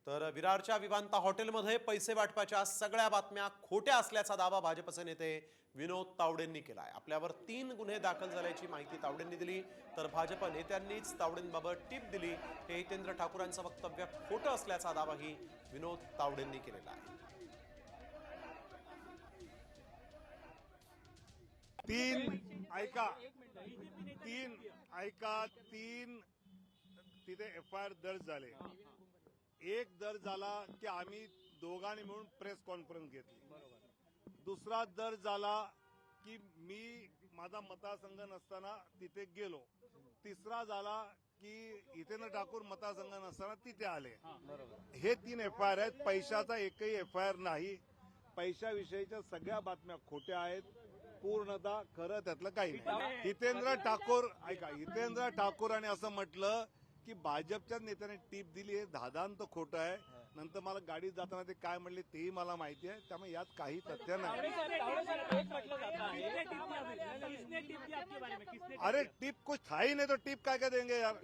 तर विरारच्या विवांता हॉटेलमध्ये पैसे वाटपाच्या सगळ्या बातम्या खोट्या असल्याचा दावा भाजपचे नेते विनोद तावडेंनी केला आहे। आपल्यावर 3 गुन्हे दाखल झाल्याची माहिती तावडेंनी दिली, तर भाजप नेत्यांनीच तावडेंबाबत टीप दिली हे हितेंद्र ठाकूरांचं वक्तव्य खोटं असल्याचा दावाही विनोद तावडेंनी केलेला आहे। तीन तिथे FIR दर्ज झाले। एक दर्ज झाला की आम्ही दोघांनी मिळून प्रेस कॉन्फरन्स घेतली। दुसरा दर्ज झाला की मी माझा मतदारसंघ नसताना तिथे गेलो। तिसरा झाला की हितेंद्र ठाकूर मतदारसंघ नसताना तिथे आले। हे 3 FIR आहेत। पैशाचा एकही FIR नाही। पैशाविषयीच्या सगळ्या बातम्या खोट्या आहेत, पूर्णतः खरं त्यातलं काही नाही। हितेंद्र ठाकूरांनी असं म्हटलं की भाजपच्या नेत्याने टीप दिली, हे धादांत खोटं आहे। नंतर मला गाडीत जाताना ते काय म्हणले तेही मला माहिती आहे, त्यामुळे यात काही तथ्य नाही। अरे टिप कुछ था ही नहीं तो टिप क्या देंगे यार।